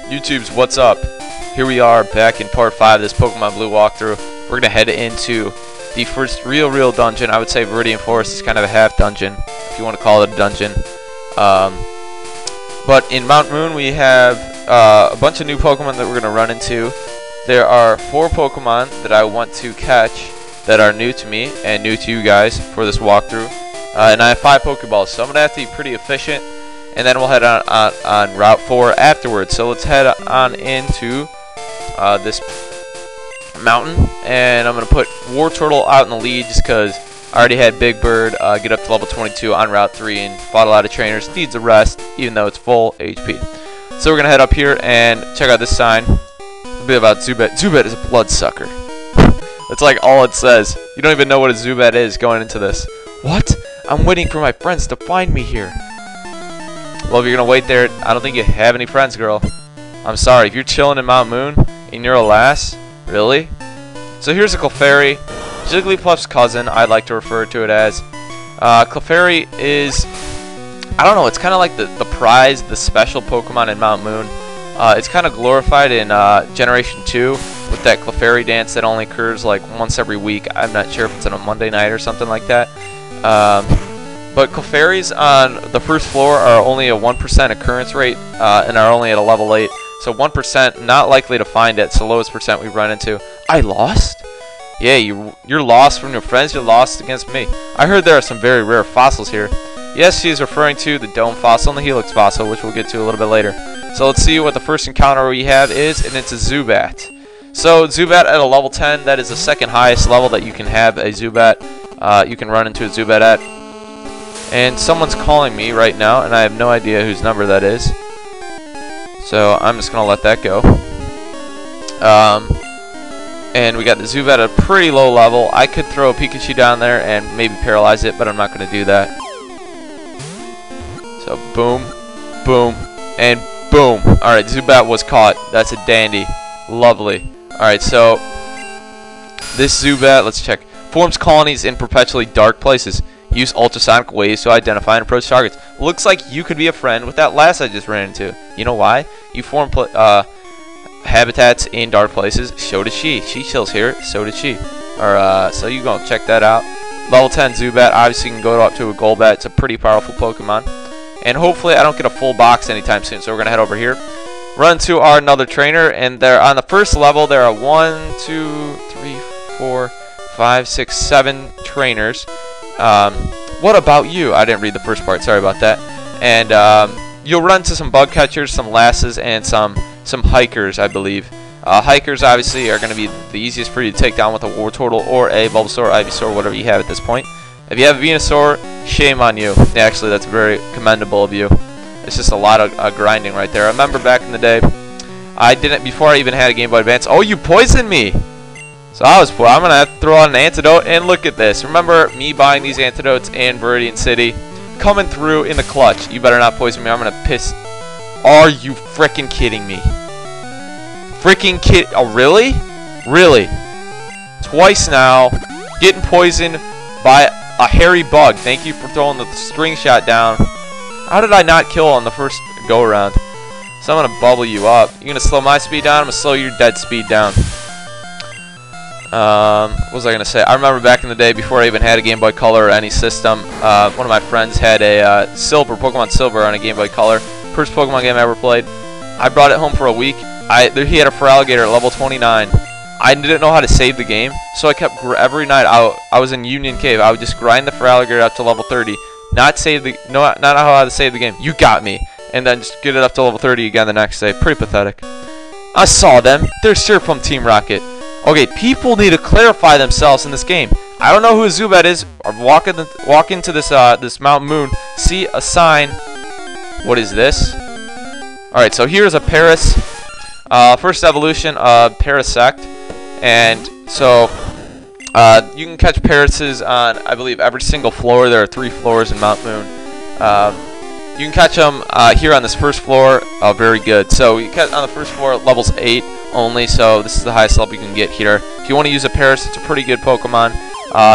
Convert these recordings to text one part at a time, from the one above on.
YouTube's what's up? Here we are back in part 5 of this Pokemon Blue walkthrough. We're gonna head into the first real dungeon. I would say Viridian Forest is kind of a half dungeon, if you want to call it a dungeon. But in Mount Moon we have a bunch of new Pokemon that we're gonna run into. There are 4 Pokemon that I want to catch that are new to me and new to you guys for this walkthrough. And I have 5 Pokeballs, so I'm gonna have to be pretty efficient. And then we'll head on Route 4 afterwards. So let's head on into this mountain, and I'm going to put Wartortle out in the lead just because I already had Big Bird get up to level 22 on Route 3 and fought a lot of trainers. Needs a rest, even though it's full HP. So we're going to head up here and check out this sign. A bit about Zubat. Zubat is a bloodsucker. That's like all it says. You don't even know what a Zubat is going into this. What? I'm waiting for my friends to find me here. Well, if you're going to wait there, I don't think you have any friends, girl. I'm sorry. If you're chilling in Mount Moon and you're a lass, really? So here's a Clefairy, Jigglypuff's cousin, I like to refer to it as. Clefairy is, I don't know, it's kind of like the prize, the special Pokemon in Mount Moon. It's kind of glorified in Generation 2 with that Clefairy dance that only occurs like once every week. I'm not sure if it's on a Monday night or something like that. But Clefairies on the first floor are only a 1% occurrence rate and are only at a level 8. So 1%, not likely to find it. It's the lowest percent we've run into. I lost? Yeah, you're lost from your friends. You're lost against me. I heard there are some very rare fossils here. Yes, she is referring to the Dome Fossil and the Helix Fossil, which we'll get to a little bit later. So let's see what the first encounter we have is, and it's a Zubat. So Zubat at a level 10, that is the second highest level that you can have a Zubat. You can run into a Zubat at. And someone's calling me right now, and I have no idea whose number that is. So I'm just going to let that go. And we got the Zubat at a pretty low level. I could throw a Pikachu down there and maybe paralyze it, but I'm not going to do that. So boom, boom, and boom. Alright, Zubat was caught. That's a dandy. Lovely. Alright, so this Zubat, let's check. Forms colonies in perpetually dark places. Use ultrasonic waves to identify and approach targets. Looks like you could be a friend with that lass I just ran into. You know why? You form habitats in dark places. So did she. She chills here. So did she. So you go check that out. Level 10 Zubat. Obviously, you can go up to a Golbat. It's a pretty powerful Pokemon. And hopefully, I don't get a full box anytime soon. So we're gonna head over here. Run to our another trainer, and they're on the first level. There are 1, 2, 3, 4, 5, 6, 7 trainers. What about you? I didn't read the first part, sorry about that. And you'll run to some bug catchers, some lasses, and some hikers, I believe. Hikers obviously are going to be the easiest for you to take down with a Wartortle or a Bulbasaur, Ivysaur, whatever you have at this point. If you have a Venusaur, shame on you. Actually, that's very commendable of you. It's just a lot of grinding right there. I remember back in the day, I didn't, before I even had a Game Boy Advance. Oh, you poisoned me! So I'm going to have to throw out an antidote, and look at this. Remember me buying these antidotes in Viridian City? Coming through in the clutch. You better not poison me. I'm going to piss. Are you freaking kidding me? Freaking kid. Oh, really? Really? Twice now. Getting poisoned by a hairy bug. Thank you for throwing the string shot down. How did I not kill on the first go-around? So I'm going to bubble you up. You're going to slow my speed down? I'm going to slow your dead speed down. What was I going to say? I remember back in the day, before I even had a Game Boy Color or any system, one of my friends had a Pokemon Silver on a Game Boy Color. First Pokemon game I ever played. I brought it home for a week. He had a Feraligatr at level 29. I didn't know how to save the game, so I kept every night I was in Union Cave. I would just grind the Feraligatr up to level 30, not know how to save the game. You got me. And then just get it up to level 30 again the next day. Pretty pathetic. I saw them. They're sure from Team Rocket. Okay, people need to clarify themselves in this game. I don't know who a Zubat is. Walk into this this Mount Moon, see a sign. What is this? Alright, so here's a Paris. First evolution of Parasect. And so you can catch Parises on, I believe, every single floor. There are 3 floors in Mount Moon. You can catch them here on this first floor. Very good. So you catch on the first floor, levels 8 only. So this is the highest level you can get here. If you want to use a Paris, it's a pretty good Pokemon.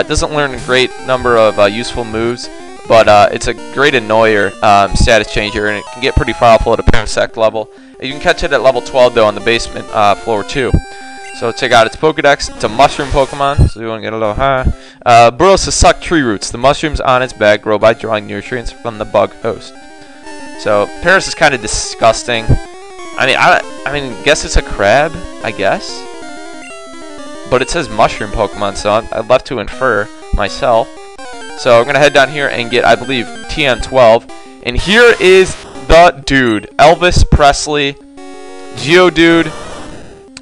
It doesn't learn a great number of useful moves, but it's a great annoyer status changer, and it can get pretty powerful at a Parasect level. You can catch it at level 12 though on the basement floor 2. So check out its Pokedex. It's a mushroom Pokemon, so you want to get a little high. Burrows to suck tree roots. The mushrooms on its back grow by drawing nutrients from the bug host. So Paris is kind of disgusting. I mean, guess it's a crab, I guess. But it says mushroom Pokemon, so I'd love to infer myself. So I'm gonna head down here and get, I believe, TN12. And here is the dude, Elvis Presley, Geodude,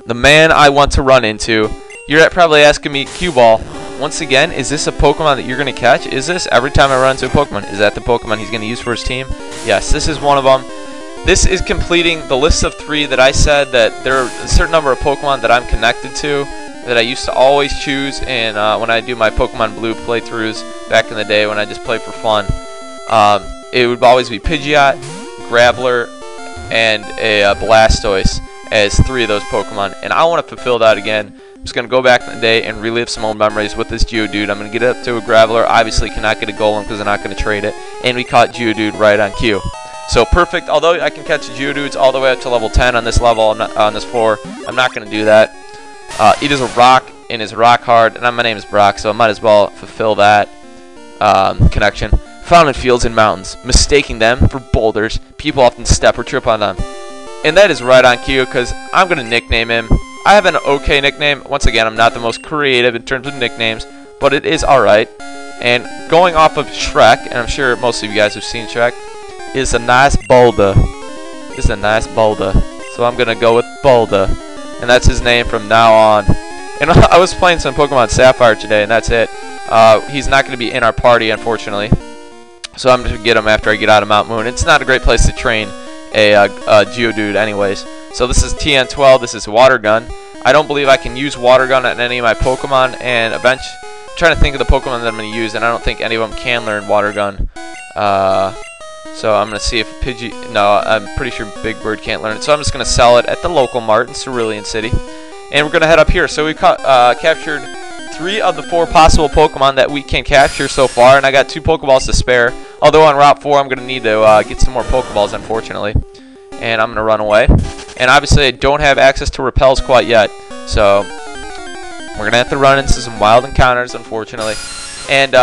the man I want to run into. You're probably asking me, Q-Ball, once again, is this a Pokemon that you're going to catch? Is this every time I run into a Pokemon? Is that the Pokemon he's going to use for his team? Yes, this is one of them. This is completing the list of 3 that I said that there are a certain number of Pokemon that I'm connected to that I used to always choose and when I do my Pokemon Blue playthroughs back in the day when I just play for fun. It would always be Pidgeot, Graveler, and a Blastoise as 3 of those Pokemon, and I want to fulfill that again. I'm just going to go back in the day and relive some old memories with this Geodude. I'm going to get it up to a Graveler. Obviously cannot get a Golem because I'm not going to trade it, and we caught Geodude right on cue. So perfect. Although I can catch Geodudes all the way up to level 10 on this level, on this floor, I'm not going to do that. It is a rock and is rock hard, and my name is Brock, so I might as well fulfill that connection. Found in fields and mountains, mistaking them for boulders. People often step or trip on them. And that is right on cue because I'm going to nickname him. I have an okay nickname. Once again, I'm not the most creative in terms of nicknames, but it is alright. And going off of Shrek, and I'm sure most of you guys have seen Shrek, is a nice Boulder. Is a nice Boulder. So I'm going to go with Boulder. And that's his name from now on. And I was playing some Pokemon Sapphire today, and that's it. He's not going to be in our party, unfortunately. So I'm going to get him after I get out of Mount Moon. It's not a great place to train a Geodude anyways. So this is TN12, this is Water Gun. I don't believe I can use Water Gun on any of my Pokemon, and I'm trying to think of the Pokemon that I'm going to use, and I don't think any of them can learn Water Gun. So I'm going to see if no, I'm pretty sure Big Bird can't learn it. So I'm just going to sell it at the local mart in Cerulean City. And we're going to head up here. So we captured 3 of the 4 possible Pokemon that we can capture so far, and I got 2 Pokeballs to spare. Although on Route 4 I'm going to need to get some more Pokeballs, unfortunately. And I'm going to run away. And obviously I don't have access to repels quite yet, so we're going to have to run into some wild encounters, unfortunately. And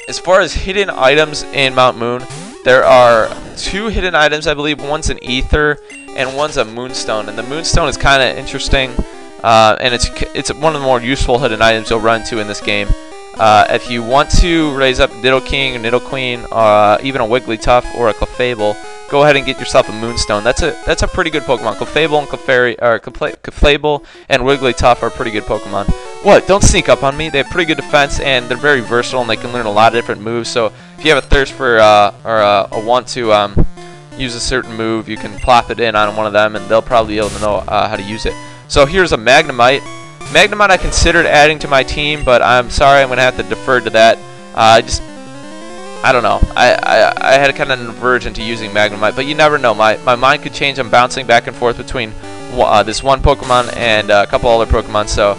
as far as hidden items in Mount Moon, there are 2 hidden items, I believe. One's an Ether and one's a Moonstone. And the Moonstone is kind of interesting, and it's one of the more useful hidden items you'll run into in this game. If you want to raise up Nidoking, or Nidoqueen, even a Wigglytuff or a Clefable, go ahead and get yourself a Moonstone. That's a pretty good Pokemon. Clefable and Clefable and Wigglytuff are pretty good Pokemon. What? Don't sneak up on me. They have pretty good defense and they're very versatile and they can learn a lot of different moves. So if you have a thirst for or a want to use a certain move, you can plop it in on one of them and they'll probably be able to know how to use it. So here's a Magnemite. Magnemite I considered adding to my team, but I'm sorry, I'm going to have to defer to that. I don't know. I had kind of an aversion to using Magnemite, but you never know. My mind could change. I'm bouncing back and forth between this one Pokemon and a couple other Pokemon, so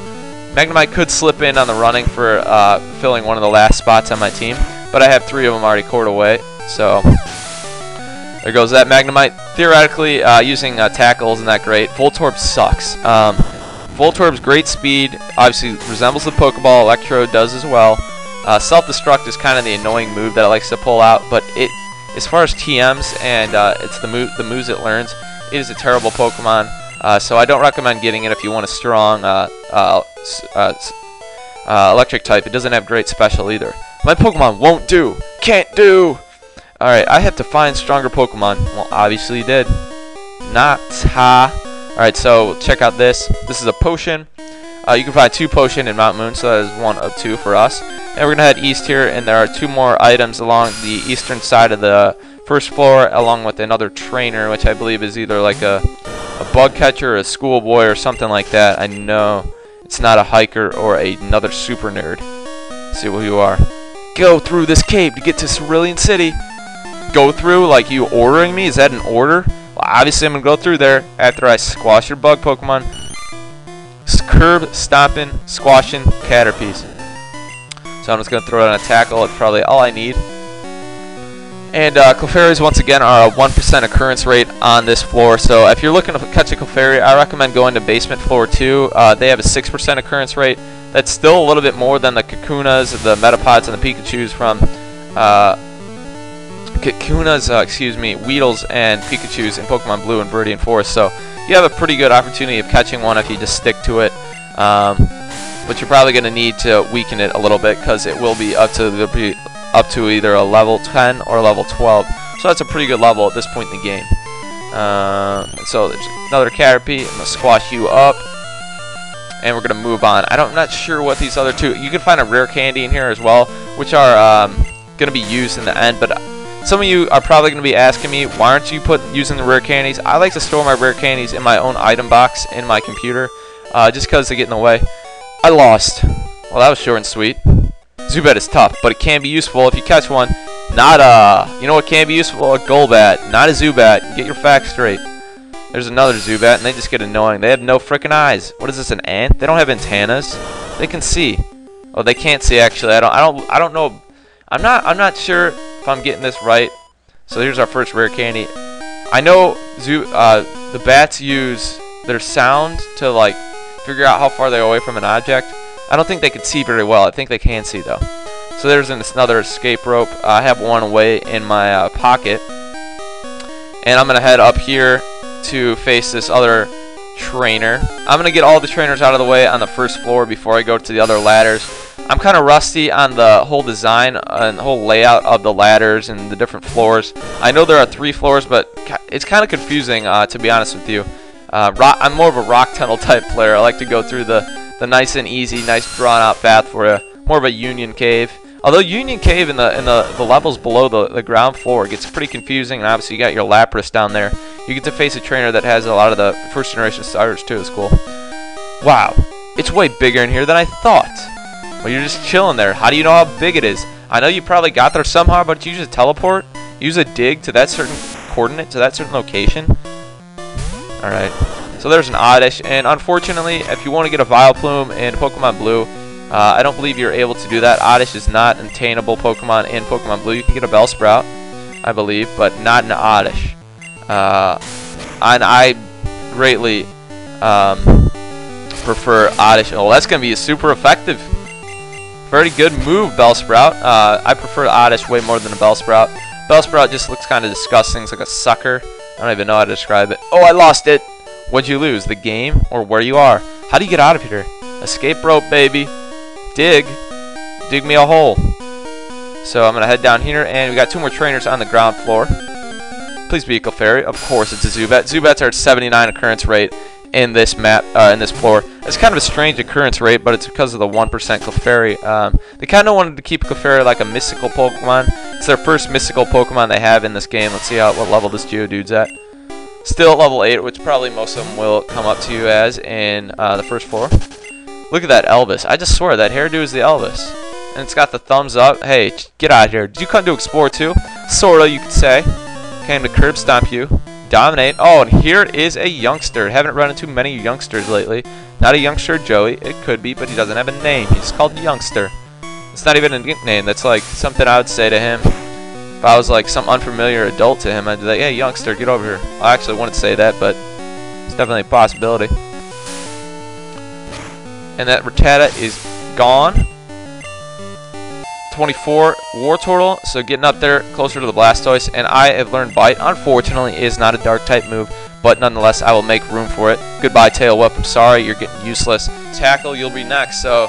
Magnemite could slip in on the running for filling one of the last spots on my team, but I have 3 of them already cored away, so there goes that Magnemite. Theoretically, using Tackle isn't that great. Voltorb sucks. Voltorb's great speed, obviously resembles the Pokeball. Electrode does as well. Self-Destruct is kind of the annoying move that it likes to pull out, but as far as TMs and it's the moves it learns, it is a terrible Pokemon. So I don't recommend getting it if you want a strong electric type. It doesn't have great special either. My Pokemon won't do. Can't do. Alright, I have to find stronger Pokemon. Well, obviously you did. Not ha. Alright, so check out this. This is a potion. You can find 2 potion in Mount Moon, so that is 1 of 2 for us. And we're going to head east here, and there are 2 more items along the eastern side of the first floor, along with another trainer, which I believe is either like a bug catcher or a schoolboy or something like that. I know it's not a hiker or another super nerd. Let's see who you are. Go through this cave to get to Cerulean City. Go through? Like you ordering me? Is that an order? Well, obviously I'm going to go through there after I squash your bug Pokemon. Curb, stomping, squashing, Caterpies. So I'm just going to throw it on a Tackle. It's probably all I need. And Clefairies, once again, are a 1% occurrence rate on this floor. So if you're looking to catch a Clefairy, I recommend going to basement floor 2. They have a 6% occurrence rate. That's still a little bit more than the Kakunas, the Metapods, and the Pikachus from Weedles and Pikachus in Pokemon Blue and Viridian Forest. So you have a pretty good opportunity of catching one if you just stick to it. But you're probably going to need to weaken it a little bit because it will be up to either a level 10 or a level 12. So that's a pretty good level at this point in the game. So there's another Caterpie. I'm going to squash you up. And we're going to move on. I'm not sure what these other two... You can find a rare candy in here as well, which are going to be used in the end. But some of you are probably going to be asking me, why aren't you using the rare candies? I like to store my rare candies in my own item box in my computer, just because they get in the way. I lost. Well, that was short and sweet. Zubat is tough, but it can be useful if you catch one. Not you know what can be useful? A Golbat, not a Zubat. Get your facts straight. There's another Zubat, and they just get annoying. They have no freaking eyes. What is this, an ant? They don't have antennas. They can see. Oh, they can't see actually. I don't know. I'm not sure if I'm getting this right. So here's our first rare candy. I know the bats use their sound to like figure out how far they're away from an object. I don't think they can see very well. I think they can see though. So there's another escape rope. I have one away in my pocket, and I'm gonna head up here to face this other trainer. I'm gonna get all the trainers out of the way on the first floor before I go to the other ladders. I'm kind of rusty on the whole design and the whole layout of the ladders and the different floors. I know there are 3 floors, but it's kind of confusing to be honest with you. I'm more of a rock tunnel type player. I like to go through the nice and easy, nice drawn out path for you. More of a Union Cave. Although Union Cave in the levels below the ground floor gets pretty confusing, and obviously you got your Lapras down there. You get to face a trainer that has a lot of the first generation starters too. It's cool. Wow, it's way bigger in here than I thought. Well, you're just chilling there. How do you know how big it is? I know you probably got there somehow, but you use a teleport, use a dig to that certain coordinate, to that certain location. All right. So there's an Oddish, and unfortunately, if you want to get a Vileplume in Pokemon Blue, I don't believe you're able to do that. Oddish is not an attainable Pokemon in Pokemon Blue. You can get a Bellsprout, I believe, but not an Oddish. And I greatly prefer Oddish. Oh, that's going to be a super effective. Very good move, Bellsprout. I prefer Oddish way more than a Bellsprout. Bellsprout just looks kind of disgusting. It's like a sucker. I don't even know how to describe it. Oh, I lost it. What'd you lose? The game or where you are? How do you get out of here? Escape rope, baby. Dig me a hole. So I'm gonna head down here, and we got 2 more trainers on the ground floor. Please be a Clefairy. Of course, it's a Zubat. Zubats are at 79 occurrence rate in this map, in this floor. It's kind of a strange occurrence rate, but it's because of the 1% Clefairy. They kind of wanted to keep Clefairy like a mystical Pokemon. It's their first mystical Pokemon they have in this game. Let's see what level this Geodude's at. Still at level 8, which probably most of them will come up to you as in the first floor. Look at that Elvis. I just swear that hairdo is the Elvis. And it's got the thumbs up. Hey, get out of here. Did you come to explore too? Sorta, you could say. Came to curb stomp you. Dominate. Oh, and here is a youngster. Haven't run into many youngsters lately. Not a youngster Joey. It could be, but he doesn't have a name. He's called Youngster. It's not even a nickname. That's like something I would say to him. If I was like some unfamiliar adult to him, I'd be like, hey, youngster, get over here. I actually wouldn't say that, but it's definitely a possibility. And that Rattata is gone. 24 Wartortle, so getting up there closer to the Blastoise. And I have learned Bite. Unfortunately, it is not a dark type move, but nonetheless, I will make room for it. Goodbye, Tail Whip. I'm sorry, you're getting useless. Tackle, you'll be next. So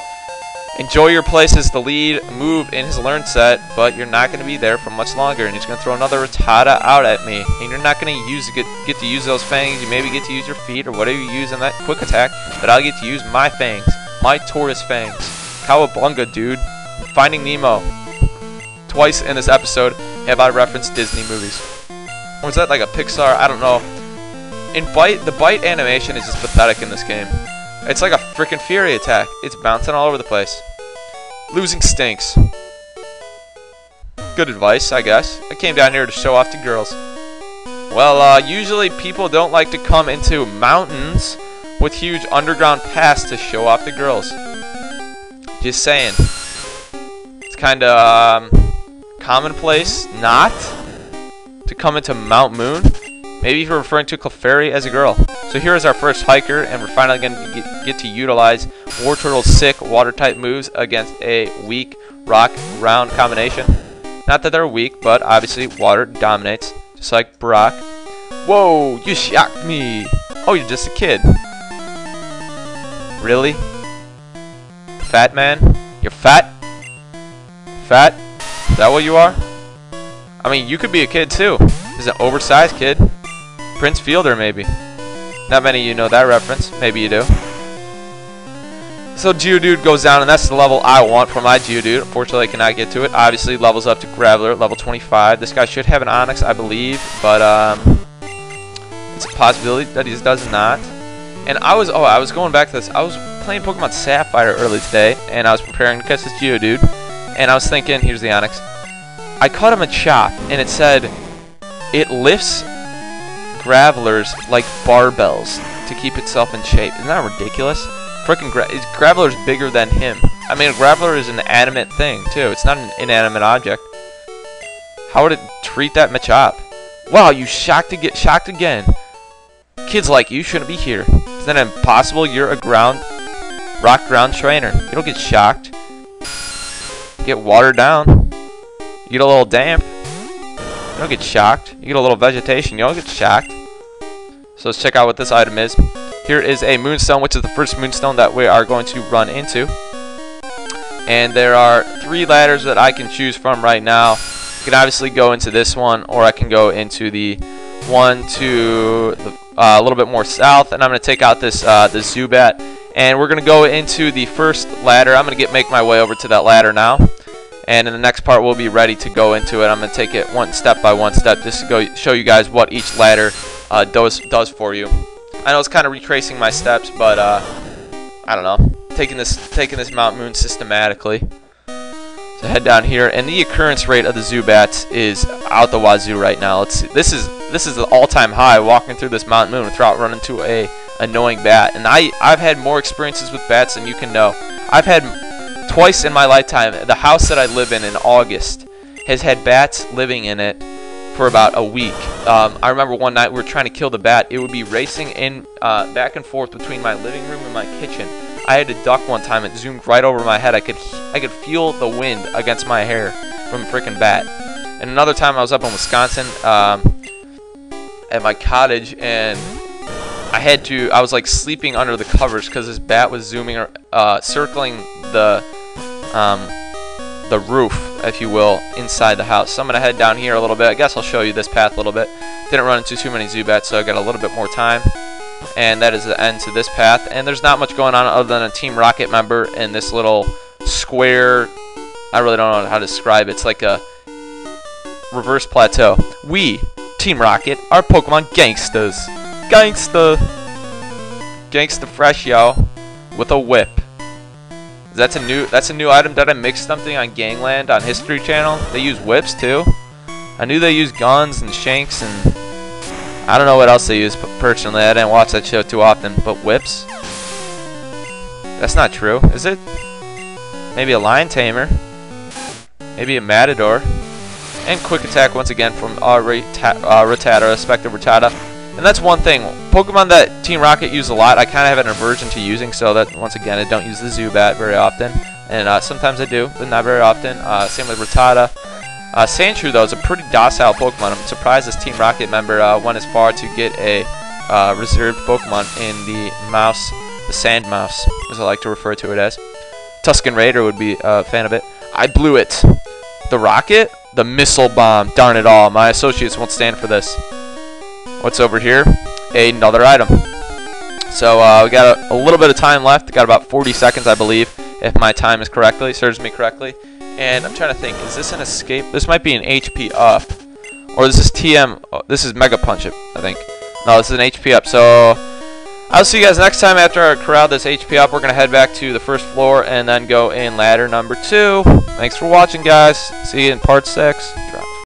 enjoy your place as the lead move in his learn set, but you're not going to be there for much longer. And he's going to throw another Rattata out at me. And you're not going to get to use those fangs. You maybe get to use your feet or whatever you use in that quick attack, but I'll get to use my fangs. My tortoise fangs. Cowabunga, dude. Finding Nemo. Twice in this episode have I referenced Disney movies. Or is that like a Pixar? I don't know. In Bite, the Bite animation is just pathetic in this game. It's like a freaking Fury attack. It's bouncing all over the place. Losing stinks. Good advice, I guess. I came down here to show off to girls. Well, usually people don't like to come into mountains with huge underground paths to show off to girls. Just saying. It's kind of commonplace. Not. to come into Mount Moon. Maybe you're referring to Clefairy as a girl. So here is our first hiker, and we're finally going to get to utilize Wartortle's sick water-type moves against a weak rock-ground combination. Not that they're weak, but obviously water dominates, just like Brock. Whoa, you shocked me. Oh, you're just a kid. Really? Fat man? You're fat? Fat? Is that what you are? I mean, you could be a kid too. Is an oversized kid. Prince Fielder, maybe. Not many of you know that reference. Maybe you do. So Geodude goes down, and that's the level I want for my Geodude. Unfortunately, I cannot get to it. Obviously, levels up to Graveler, level 25. This guy should have an Onix, I believe, but it's a possibility that he does not. And I was going back to this. I was playing Pokemon Sapphire early today, and I was preparing to catch this Geodude, and I was thinking, here's the Onix. I caught him a chop, and it said it lifts Gravelers like barbells to keep itself in shape. Isn't that ridiculous? Freaking Graveler's bigger than him. I mean, a Graveler is an animate thing too. It's not an inanimate object. How would it treat that Machop? Wow, you shocked again. Kids like you shouldn't be here. Isn't that impossible? You're a rock ground trainer. You don't get shocked. You get watered down. You get a little damp. You don't get shocked. You get a little vegetation. You don't get shocked. So let's check out what this item is. Here is a Moonstone, which is the first Moonstone that we are going to run into. And there are 3 ladders that I can choose from right now. I can obviously go into this one, or I can go into the one to the, a little bit more south. And I'm going to take out this Zubat. And we're going to go into the first ladder. I'm going to make my way over to that ladder now. And in the next part, we'll be ready to go into it. I'm going to take it one step by one step just to go show you guys what each ladder does for you. I know it's kind of retracing my steps, but I don't know. Taking this Mount Moon systematically. So head down here, and the occurrence rate of the Zubats is out the wazoo right now. Let's see. This is the all-time high walking through this Mount Moon without running into a annoying bat. And I've had more experiences with bats than you can know. I've had twice in my lifetime. The house that I live in August has had bats living in it for about a week. I remember one night we were trying to kill the bat. It would be racing in back and forth between my living room and my kitchen. I had to duck one time. It zoomed right over my head. I could feel the wind against my hair from a freaking bat. And another time I was up in Wisconsin at my cottage, and I was like sleeping under the covers because this bat was zooming, circling the roof, if you will, inside the house. So I'm going to head down here a little bit. I guess I'll show you this path a little bit. Didn't run into too many Zubats, so I got a little bit more time. And that is the end to this path. And there's not much going on other than a Team Rocket member in this little square. I really don't know how to describe it. It's like a reverse plateau. We, Team Rocket, are Pokemon gangsters. Gangsta fresh, yo, with a whip. That's a new item. Did I mix something on Gangland on History Channel? They use whips too. I knew they used guns and shanks, and I don't know what else they use. Personally, I didn't watch that show too often. But whips? That's not true, is it? Maybe a Lion Tamer. Maybe a Matador. And Quick Attack once again from Rattata, Respective Rattata. And that's one thing. Pokemon that Team Rocket use a lot, I kind of have an aversion to using, so that, once again, I don't use the Zubat very often. And sometimes I do, but not very often. Same with Rattata. Sandshrew, though, is a pretty docile Pokemon. I'm surprised this Team Rocket member went as far to get a reserved Pokemon in the Sand Mouse, as I like to refer to it as. Tuscan Raider would be a fan of it. I blew it. The Rocket? The Missile Bomb. Darn it all. My associates won't stand for this. What's over here? Another item. So we got a little bit of time left. Got about 40 seconds, I believe, if my time is serves me correctly. And I'm trying to think, is this an escape? This might be an HP up. Or this is TM. Oh, this is Mega Punch It, I think. No, this is an HP up. So I'll see you guys next time after I corral this HP up. We're going to head back to the first floor and then go in ladder number 2. Thanks for watching, guys. See you in part 6. Drop.